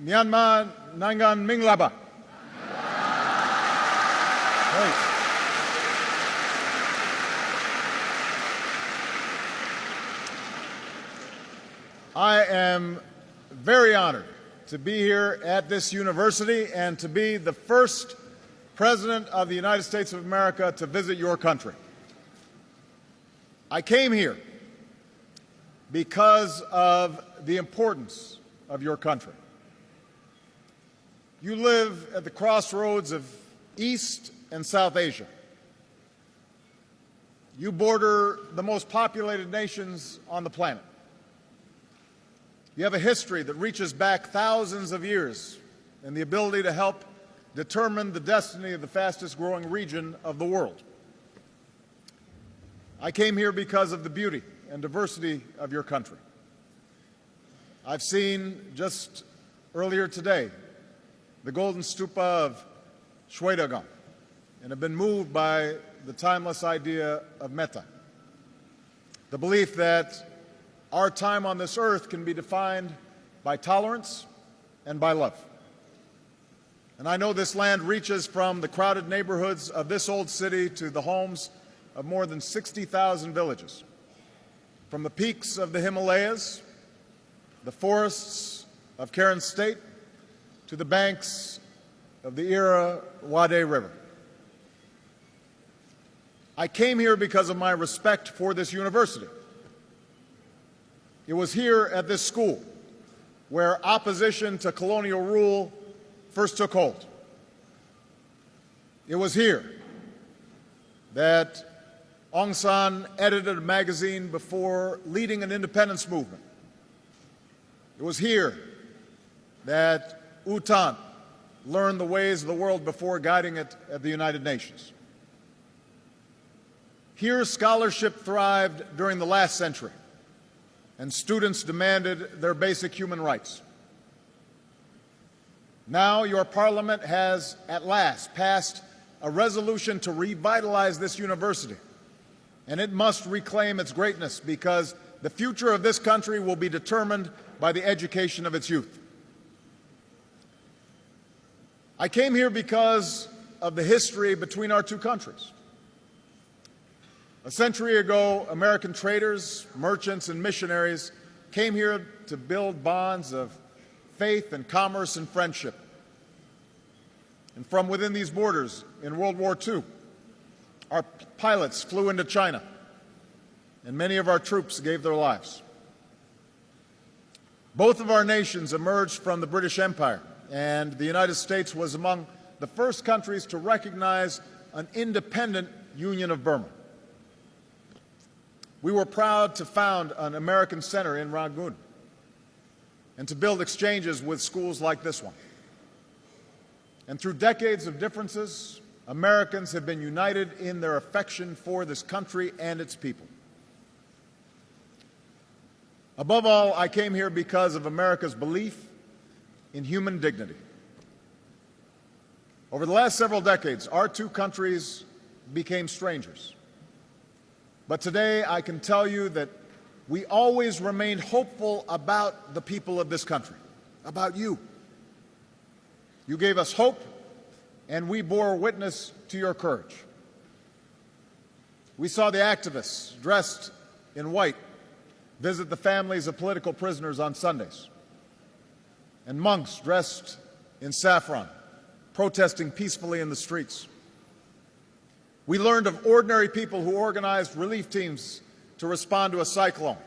Myanmar Nangan Minglaba. Great. I am very honored to be here at this university and to be the first President of the United States of America to visit your country. I came here because of the importance of your country. You live at the crossroads of East and South Asia. You border the most populated nations on the planet. You have a history that reaches back thousands of years and the ability to help determine the destiny of the fastest growing region of the world. I came here because of the beauty and diversity of your country. I've seen just earlier today the golden stupa of Shwedagon and have been moved by the timeless idea of metta, the belief that our time on this earth can be defined by tolerance and by love. And I know this land reaches from the crowded neighborhoods of this old city to the homes of more than 60,000 villages, from the peaks of the Himalayas, the forests of Karen State, to the banks of the Irrawaddy River. I came here because of my respect for this university. It was here at this school where opposition to colonial rule first took hold. It was here that Aung San edited a magazine before leading an independence movement. It was here that U Thant learned the ways of the world before guiding it at the United Nations. Here, scholarship thrived during the last century, and students demanded their basic human rights. Now your parliament has at last passed a resolution to revitalize this university, and it must reclaim its greatness because the future of this country will be determined by the education of its youth. I came here because of the history between our two countries. A century ago, American traders, merchants, and missionaries came here to build bonds of faith and commerce and friendship. And from within these borders, in World War II, our pilots flew into China, and many of our troops gave their lives. Both of our nations emerged from the British Empire, and the United States was among the first countries to recognize an independent Union of Burma. We were proud to found an American center in Rangoon and to build exchanges with schools like this one. And through decades of differences, Americans have been united in their affection for this country and its people. Above all, I came here because of America's belief in human dignity. Over the last several decades, our two countries became strangers. But today, I can tell you that we always remained hopeful about the people of this country, about you. You gave us hope, and we bore witness to your courage. We saw the activists dressed in white visit the families of political prisoners on Sundays, and monks dressed in saffron protesting peacefully in the streets. We learned of ordinary people who organized relief teams to respond to a cyclone,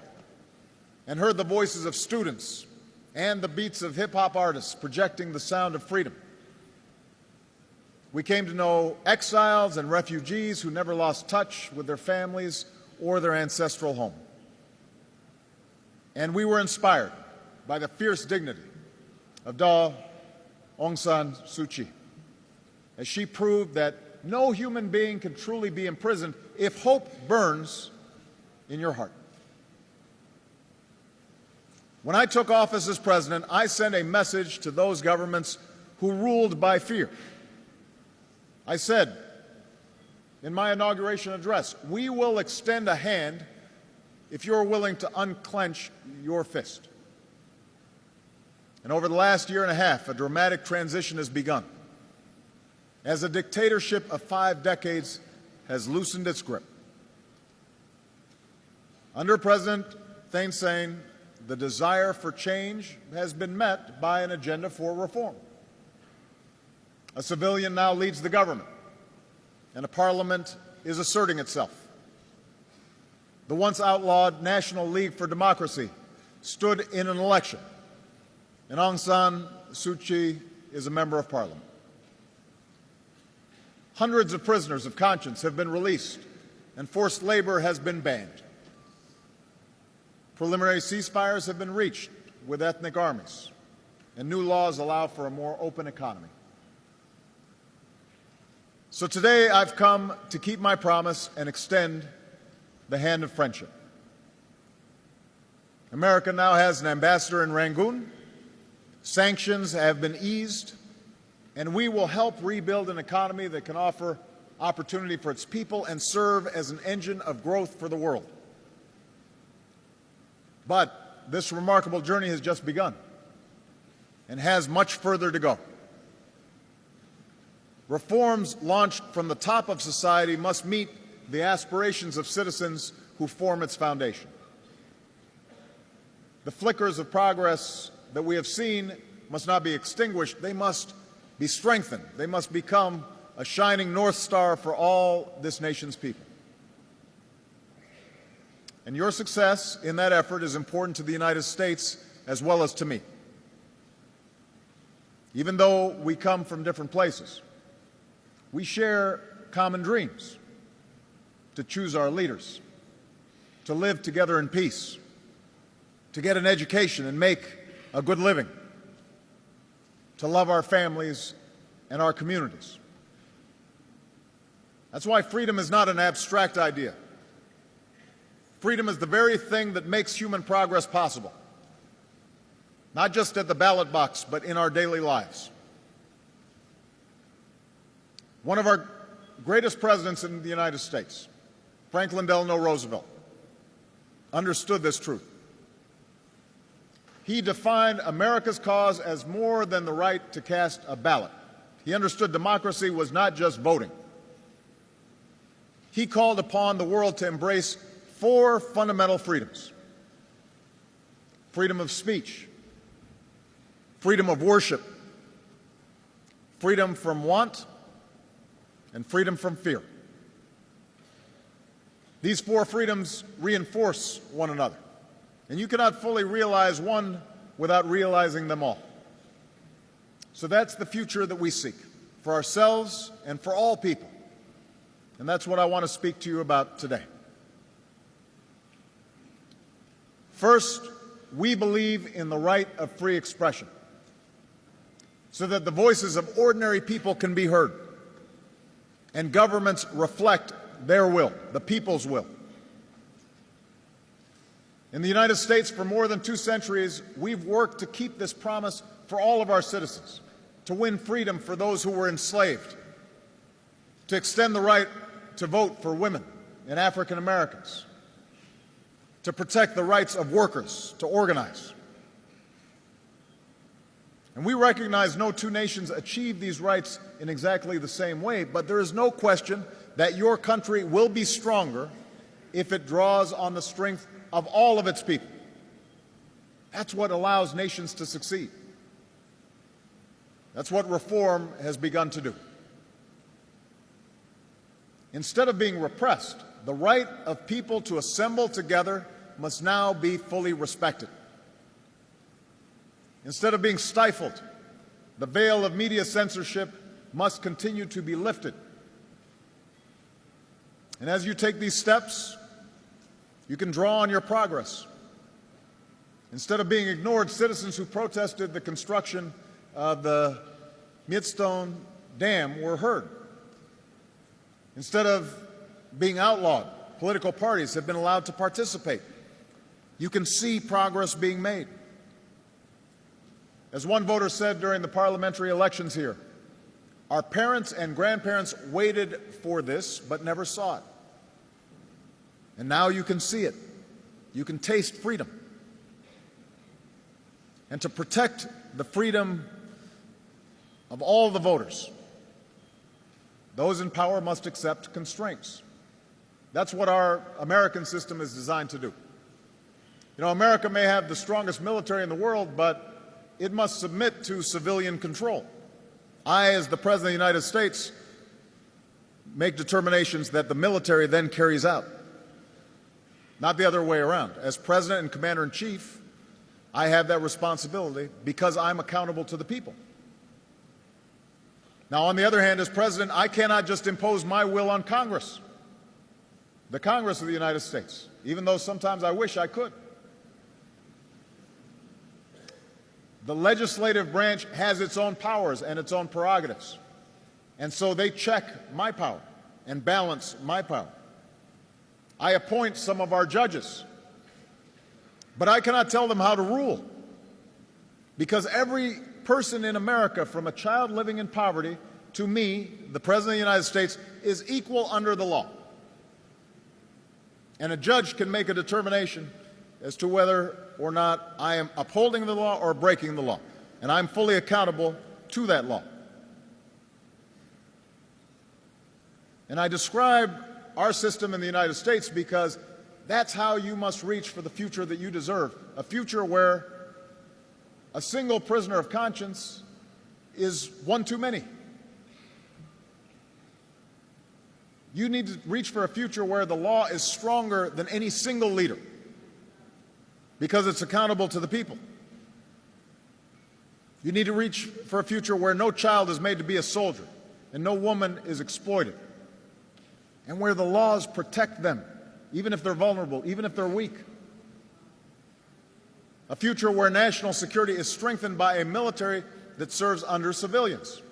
and heard the voices of students and the beats of hip-hop artists projecting the sound of freedom. We came to know exiles and refugees who never lost touch with their families or their ancestral home. And we were inspired by the fierce dignity of Daw Aung San Suu Kyi, as she proved that no human being can truly be imprisoned if hope burns in your heart. When I took office as president, I sent a message to those governments who ruled by fear. I said in my inauguration address, we will extend a hand if you're willing to unclench your fist. And over the last year and a half, a dramatic transition has begun, as a dictatorship of 5 decades has loosened its grip. Under President Thein Sein, the desire for change has been met by an agenda for reform. A civilian now leads the government, and a parliament is asserting itself. The once outlawed National League for Democracy stood in an election, and Aung San Suu Kyi is a member of parliament. Hundreds of prisoners of conscience have been released, and forced labor has been banned. Preliminary ceasefires have been reached with ethnic armies, and new laws allow for a more open economy. So today I've come to keep my promise and extend the hand of friendship. America now has an ambassador in Rangoon. Sanctions have been eased, and we will help rebuild an economy that can offer opportunity for its people and serve as an engine of growth for the world. But this remarkable journey has just begun and has much further to go. Reforms launched from the top of society must meet the aspirations of citizens who form its foundation. The flickers of progress that we have seen must not be extinguished. They must be strengthened. They must become a shining North Star for all this nation's people. And your success in that effort is important to the United States as well as to me. Even though we come from different places, we share common dreams: to choose our leaders, to live together in peace, to get an education and make a good living, to love our families and our communities. That's why freedom is not an abstract idea. Freedom is the very thing that makes human progress possible, not just at the ballot box, but in our daily lives. One of our greatest presidents in the United States, Franklin Delano Roosevelt, understood this truth. He defined America's cause as more than the right to cast a ballot. He understood democracy was not just voting. He called upon the world to embrace 4 fundamental freedoms: freedom of speech, freedom of worship, freedom from want, and freedom from fear. These 4 freedoms reinforce one another, and you cannot fully realize one without realizing them all. So that's the future that we seek for ourselves and for all people, and that's what I want to speak to you about today. First, we believe in the right of free expression so that the voices of ordinary people can be heard and governments reflect their will, the people's will. In the United States, for more than 2 centuries, we've worked to keep this promise for all of our citizens, to win freedom for those who were enslaved, to extend the right to vote for women and African Americans, to protect the rights of workers to organize. And we recognize no 2 nations achieve these rights in exactly the same way, but there is no question that your country will be stronger if it draws on the strength of all of its people. That's what allows nations to succeed. That's what reform has begun to do. Instead of being repressed, the right of people to assemble together must now be fully respected. Instead of being stifled, the veil of media censorship must continue to be lifted. And as you take these steps, you can draw on your progress. Instead of being ignored, citizens who protested the construction of the Midstone Dam were heard. Instead of being outlawed, political parties have been allowed to participate. You can see progress being made. As one voter said during the parliamentary elections here, our parents and grandparents waited for this but never saw it. And now you can see it. You can taste freedom. And to protect the freedom of all the voters, those in power must accept constraints. That's what our American system is designed to do. You know, America may have the strongest military in the world, but it must submit to civilian control. I, as the President of the United States, make determinations that the military then carries out, not the other way around. As President and Commander-in-Chief, I have that responsibility because I'm accountable to the people. Now, on the other hand, as President, I cannot just impose my will on Congress, the Congress of the United States, even though sometimes I wish I could. The legislative branch has its own powers and its own prerogatives, and so they check my power and balance my power. I appoint some of our judges, but I cannot tell them how to rule, because every person in America, from a child living in poverty to me, the President of the United States, is equal under the law. And a judge can make a determination as to whether or not I am upholding the law or breaking the law. And I'm fully accountable to that law. And I describe our system in the United States because that's how you must reach for the future that you deserve, a future where a single prisoner of conscience is one too many. You need to reach for a future where the law is stronger than any single leader because it's accountable to the people. You need to reach for a future where no child is made to be a soldier and no woman is exploited, and where the laws protect them, even if they're vulnerable, even if they're weak. A future where national security is strengthened by a military that serves under civilians,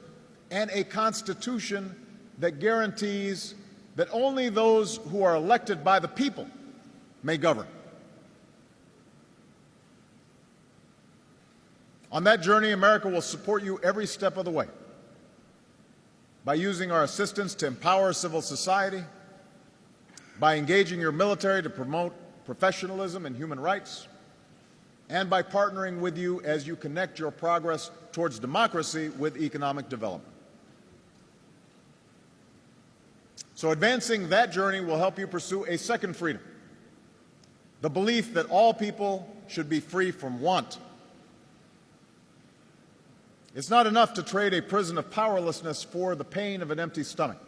and a constitution that guarantees that only those who are elected by the people may govern. On that journey, America will support you every step of the way by using our assistance to empower civil society, by engaging your military to promote professionalism and human rights, and by partnering with you as you connect your progress towards democracy with economic development. So advancing that journey will help you pursue a second freedom, the belief that all people should be free from want. It's not enough to trade a prison of powerlessness for the pain of an empty stomach.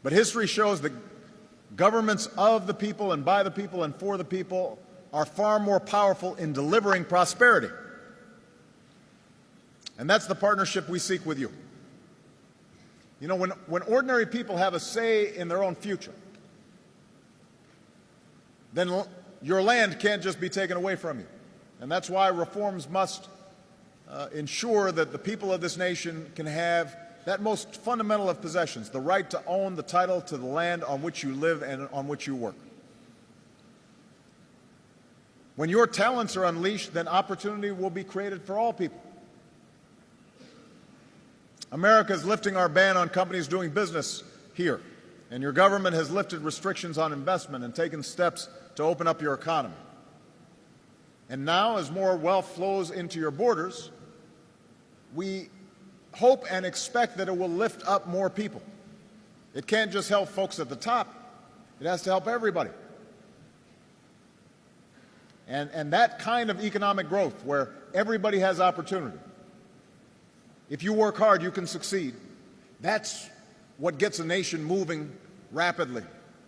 But history shows that governments of the people and by the people and for the people are far more powerful in delivering prosperity. And that's the partnership we seek with you. You know, when ordinary people have a say in their own future, then your land can't just be taken away from you. And that's why reforms must ensure that the people of this nation can have that most fundamental of possessions, the right to own the title to the land on which you live and on which you work. When your talents are unleashed, then opportunity will be created for all people. America is lifting our ban on companies doing business here, and your government has lifted restrictions on investment and taken steps to open up your economy. And now, as more wealth flows into your borders, we hope and expect that it will lift up more people. It can't just help folks at the top. It has to help everybody. And that kind of economic growth where everybody has opportunity, if you work hard, you can succeed. That's what gets a nation moving rapidly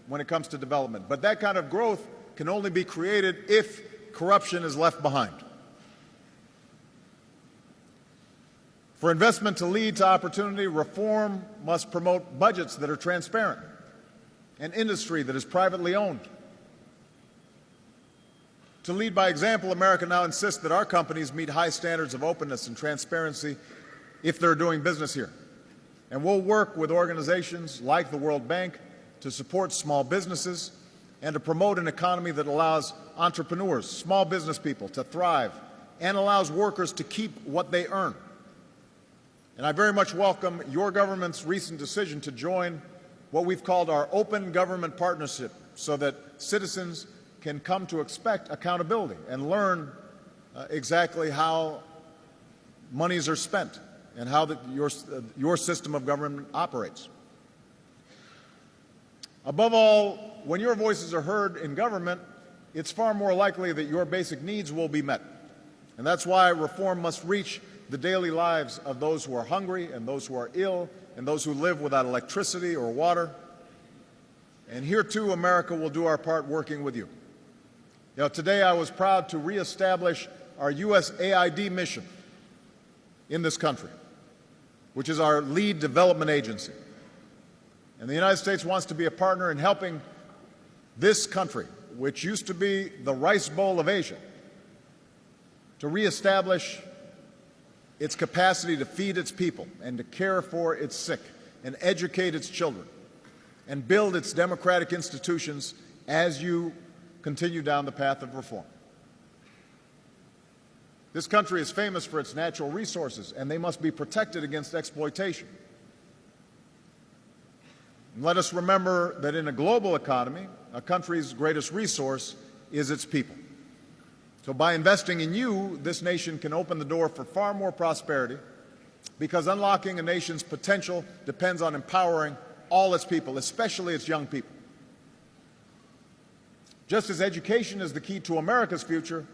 when it comes to development. But that kind of growth can only be created if corruption is left behind. For investment to lead to opportunity, reform must promote budgets that are transparent and industry that is privately owned. To lead by example, America now insists that our companies meet high standards of openness and transparency if they're doing business here. And we'll work with organizations like the World Bank to support small businesses and to promote an economy that allows entrepreneurs, small business people, to thrive and allows workers to keep what they earn. And I very much welcome your government's recent decision to join what we've called our Open Government Partnership so that citizens can come to expect accountability and learn exactly how monies are spent and how your system of government operates. Above all, when your voices are heard in government, it's far more likely that your basic needs will be met. And that's why reform must reach the daily lives of those who are hungry and those who are ill and those who live without electricity or water. And here, too, America will do our part working with you. Today I was proud to reestablish our USAID mission in this country, which is our lead development agency. And the United States wants to be a partner in helping this country, which used to be the Rice Bowl of Asia, to reestablish its capacity to feed its people and to care for its sick and educate its children and build its democratic institutions as you continue down the path of reform. This country is famous for its natural resources, and they must be protected against exploitation. And let us remember that in a global economy, a country's greatest resource is its people. So by investing in you, this nation can open the door for far more prosperity, because unlocking a nation's potential depends on empowering all its people, especially its young people. Just as education is the key to America's future,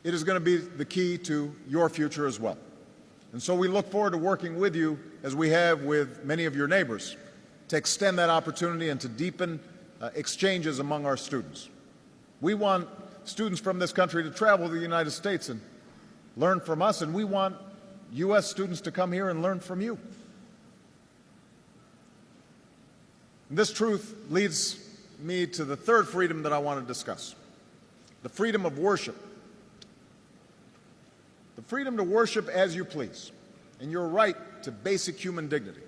it is going to be the key to your future as well. And so we look forward to working with you, as we have with many of your neighbors, to extend that opportunity and to deepen exchanges among our students. We want students from this country to travel to the United States and learn from us, and we want U.S. students to come here and learn from you. And this truth leads me to the third freedom that I want to discuss, the freedom of worship. The freedom to worship as you please, and your right to basic human dignity.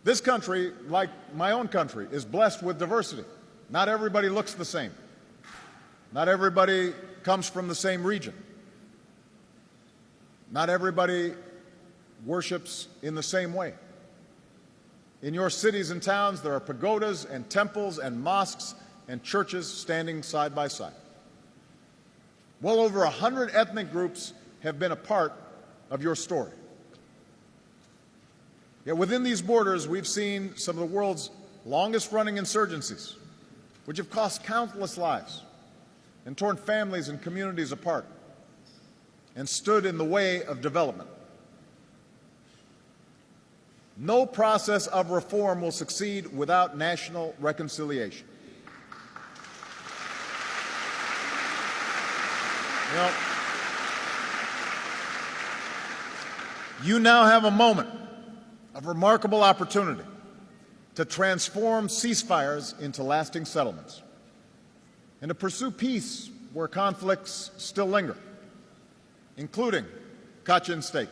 This country, like my own country, is blessed with diversity. Not everybody looks the same. Not everybody comes from the same region. Not everybody worships in the same way. In your cities and towns, there are pagodas and temples and mosques and churches standing side by side. Well over 100 ethnic groups have been a part of your story. Yet within these borders, we've seen some of the world's longest-running insurgencies, which have cost countless lives and torn families and communities apart and stood in the way of development. No process of reform will succeed without national reconciliation. You now have a moment of remarkable opportunity to transform ceasefires into lasting settlements and to pursue peace where conflicts still linger, including Kachin State.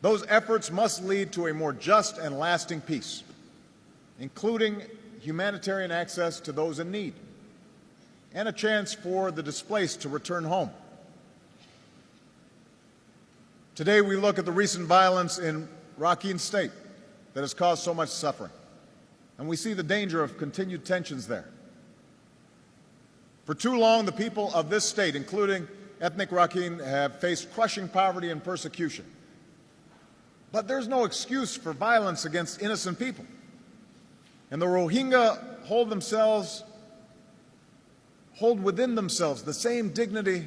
Those efforts must lead to a more just and lasting peace, including humanitarian access to those in need and a chance for the displaced to return home. Today we look at the recent violence in Rakhine State that has caused so much suffering, and we see the danger of continued tensions there. For too long, the people of this state, including ethnic Rakhine, have faced crushing poverty and persecution. But there's no excuse for violence against innocent people. And the Rohingya hold within themselves the same dignity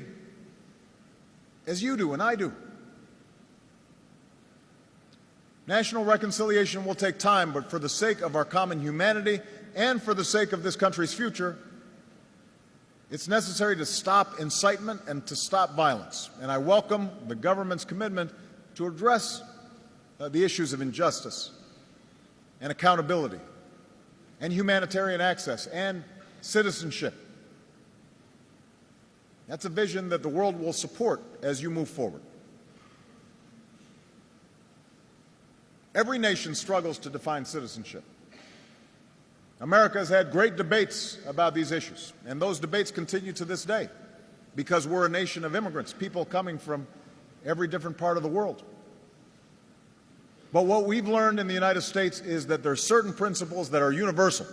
as you do and I do. National reconciliation will take time, but for the sake of our common humanity and for the sake of this country's future, it's necessary to stop incitement and to stop violence. And I welcome the government's commitment to address the issues of injustice and accountability and humanitarian access and citizenship. That's a vision that the world will support as you move forward. Every nation struggles to define citizenship. America has had great debates about these issues, and those debates continue to this day because we're a nation of immigrants, people coming from every different part of the world. But what we've learned in the United States is that there are certain principles that are universal,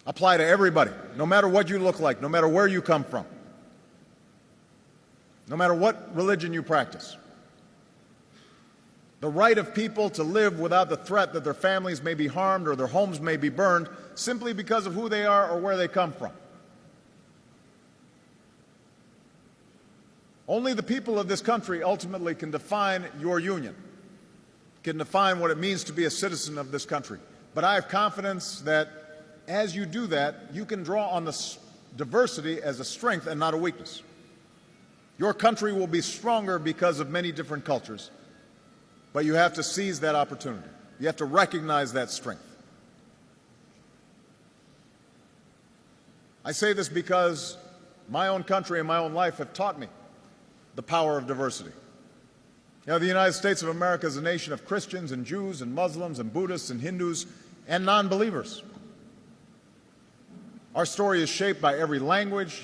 apply to everybody, no matter what you look like, no matter where you come from, no matter what religion you practice. The right of people to live without the threat that their families may be harmed or their homes may be burned simply because of who they are or where they come from. Only the people of this country ultimately can define your union, can define what it means to be a citizen of this country. But I have confidence that as you do that, you can draw on the diversity as a strength and not a weakness. Your country will be stronger because of many different cultures, but you have to seize that opportunity. You have to recognize that strength. I say this because my own country and my own life have taught me the power of diversity. You know, the United States of America is a nation of Christians and Jews and Muslims and Buddhists and Hindus and non-believers. Our story is shaped by every language.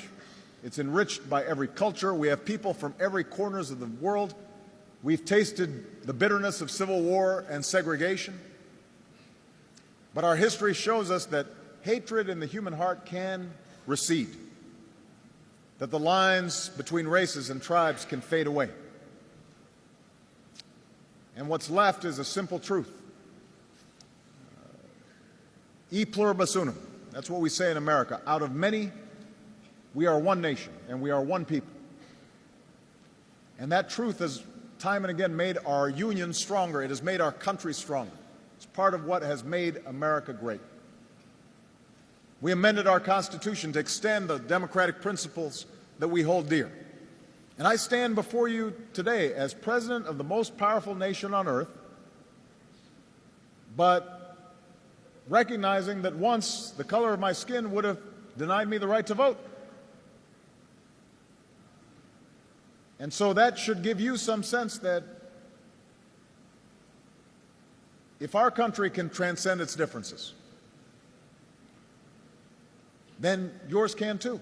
It's enriched by every culture. We have people from every corners of the world. We've tasted the bitterness of civil war and segregation. But our history shows us that hatred in the human heart can recede, that the lines between races and tribes can fade away. And what's left is a simple truth. E pluribus unum. That's what we say in America. Out of many, we are one nation, and we are one people. And that truth has time and again made our union stronger. It has made our country stronger. It's part of what has made America great. We amended our Constitution to extend the democratic principles that we hold dear. And I stand before you today as president of the most powerful nation on earth, but recognizing that once the color of my skin would have denied me the right to vote. And so that should give you some sense that if our country can transcend its differences, then yours can too.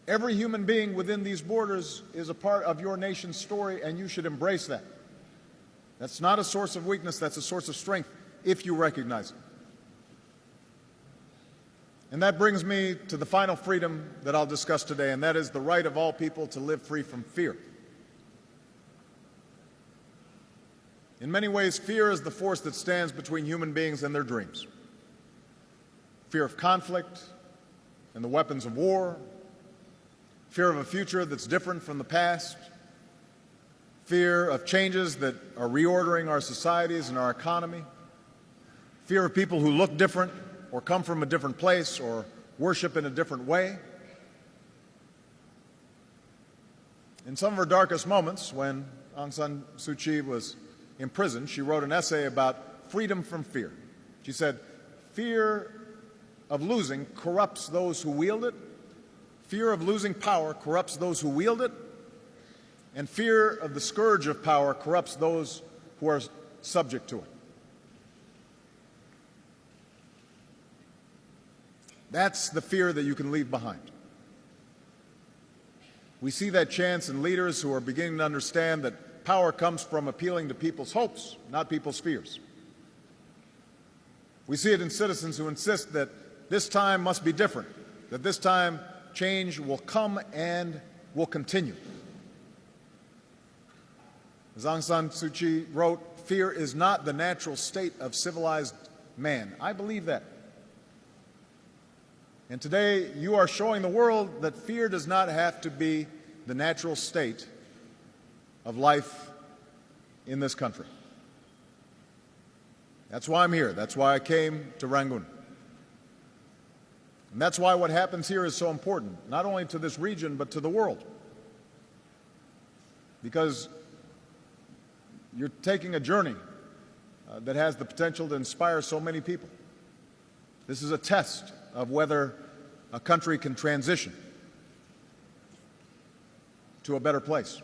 Every human being within these borders is a part of your nation's story, and you should embrace that. That's not a source of weakness, that's a source of strength if you recognize it. And that brings me to the final freedom that I'll discuss today, and that is the right of all people to live free from fear. In many ways, fear is the force that stands between human beings and their dreams. Fear of conflict and the weapons of war, fear of a future that's different from the past, fear of changes that are reordering our societies and our economy, fear of people who look different or come from a different place or worship in a different way. In some of her darkest moments, when Aung San Suu Kyi was imprisoned, she wrote an essay about freedom from fear. She said, "Fear of losing corrupts those who wield it. Fear of losing power corrupts those who wield it. And fear of the scourge of power corrupts those who are subject to it." That's the fear that you can leave behind. We see that chance in leaders who are beginning to understand that power comes from appealing to people's hopes, not people's fears. We see it in citizens who insist that this time must be different, that this time change will come and will continue. As Aung San Suu Kyi wrote, "Fear is not the natural state of civilized man." I believe that. And today, you are showing the world that fear does not have to be the natural state of life in this country. That's why I'm here. That's why I came to Rangoon. And that's why what happens here is so important, not only to this region, but to the world. Because you're taking a journey that has the potential to inspire so many people. This is a test of whether a country can transition to a better place.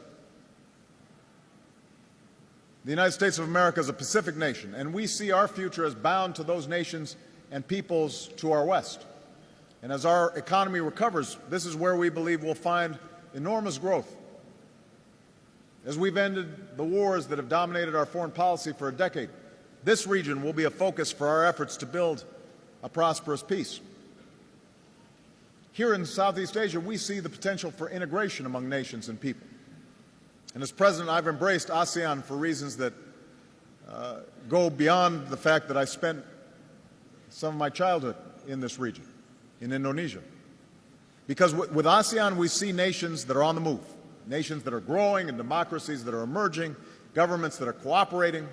The United States of America is a Pacific nation, and we see our future as bound to those nations and peoples to our west. And as our economy recovers, this is where we believe we'll find enormous growth. As we've ended the wars that have dominated our foreign policy for a decade, this region will be a focus for our efforts to build a prosperous peace. Here in Southeast Asia, we see the potential for integration among nations and people. And as president, I've embraced ASEAN for reasons that go beyond the fact that I spent some of my childhood in this region, in Indonesia. Because with ASEAN, we see nations that are on the move, nations that are growing and democracies that are emerging, governments that are cooperating,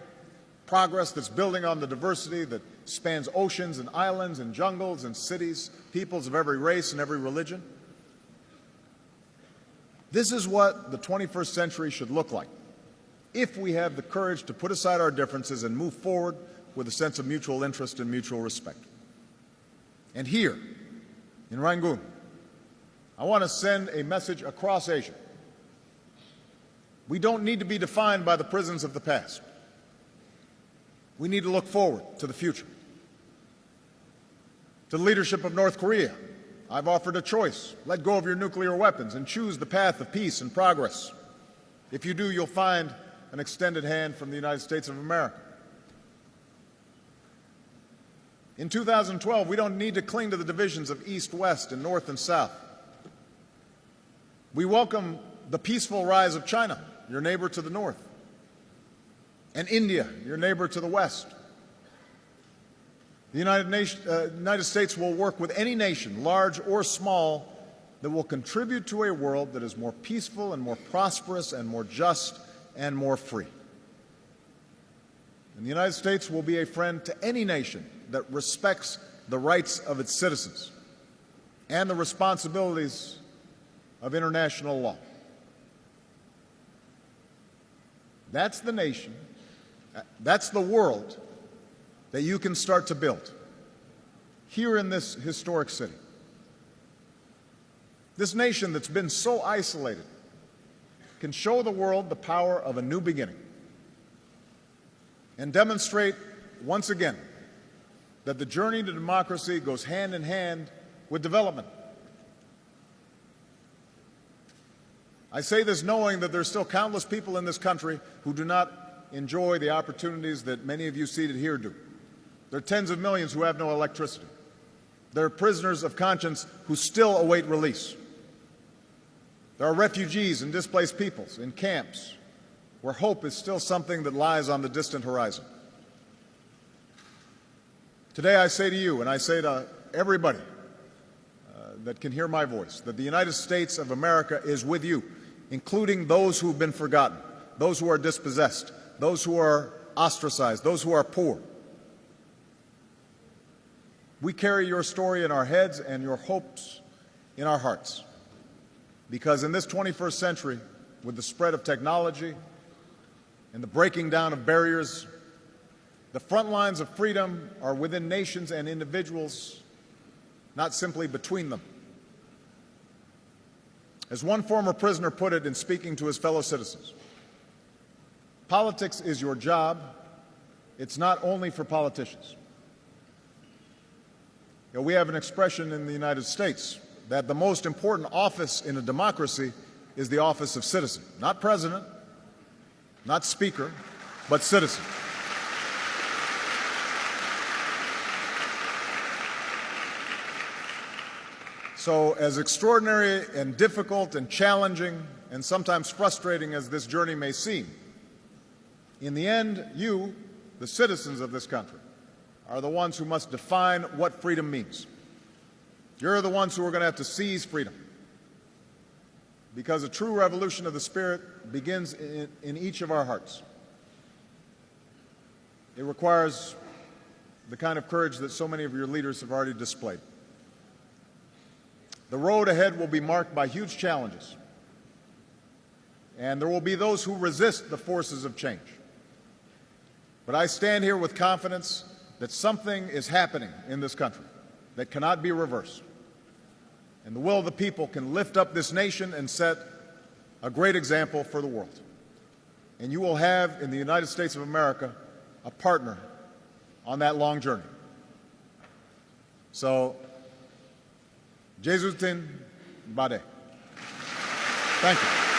progress that's building on the diversity that spans oceans and islands and jungles and cities, peoples of every race and every religion. This is what the 21st century should look like if we have the courage to put aside our differences and move forward with a sense of mutual interest and mutual respect. And here, in Rangoon, I want to send a message across Asia. We don't need to be defined by the prisons of the past. We need to look forward to the future. To the leadership of North Korea, I've offered a choice. Let go of your nuclear weapons and choose the path of peace and progress. If you do, you'll find an extended hand from the United States of America. In 2012, we don't need to cling to the divisions of East, West, and North and South. We welcome the peaceful rise of China, your neighbor to the north, and India, your neighbor to the west. The United States will work with any nation, large or small, that will contribute to a world that is more peaceful and more prosperous and more just and more free. And the United States will be a friend to any nation that respects the rights of its citizens and the responsibilities of international law. That's the nation, that's the world that you can start to build here in this historic city. This nation that's been so isolated can show the world the power of a new beginning and demonstrate once again that the journey to democracy goes hand in hand with development. I say this knowing that there's still countless people in this country who do not enjoy the opportunities that many of you seated here do. There are tens of millions who have no electricity. There are prisoners of conscience who still await release. There are refugees and displaced peoples in camps where hope is still something that lies on the distant horizon. Today I say to you, and I say to everybody that can hear my voice, that the United States of America is with you, including those who have been forgotten, those who are dispossessed, those who are ostracized, those who are poor. We carry your story in our heads and your hopes in our hearts. Because in this 21st century, with the spread of technology and the breaking down of barriers, the front lines of freedom are within nations and individuals, not simply between them. As one former prisoner put it in speaking to his fellow citizens, politics is your job. It's not only for politicians. We have an expression in the United States that the most important office in a democracy is the office of citizen. Not president, not speaker, but citizen. So as extraordinary and difficult and challenging and sometimes frustrating as this journey may seem, in the end, you, the citizens of this country, are the ones who must define what freedom means. You're the ones who are going to have to seize freedom, because a true revolution of the spirit begins in each of our hearts. It requires the kind of courage that so many of your leaders have already displayed. The road ahead will be marked by huge challenges, and there will be those who resist the forces of change. But I stand here with confidence that something is happening in this country that cannot be reversed. And the will of the people can lift up this nation and set a great example for the world. And you will have in the United States of America a partner on that long journey. So, Jesutin Bade. Thank you.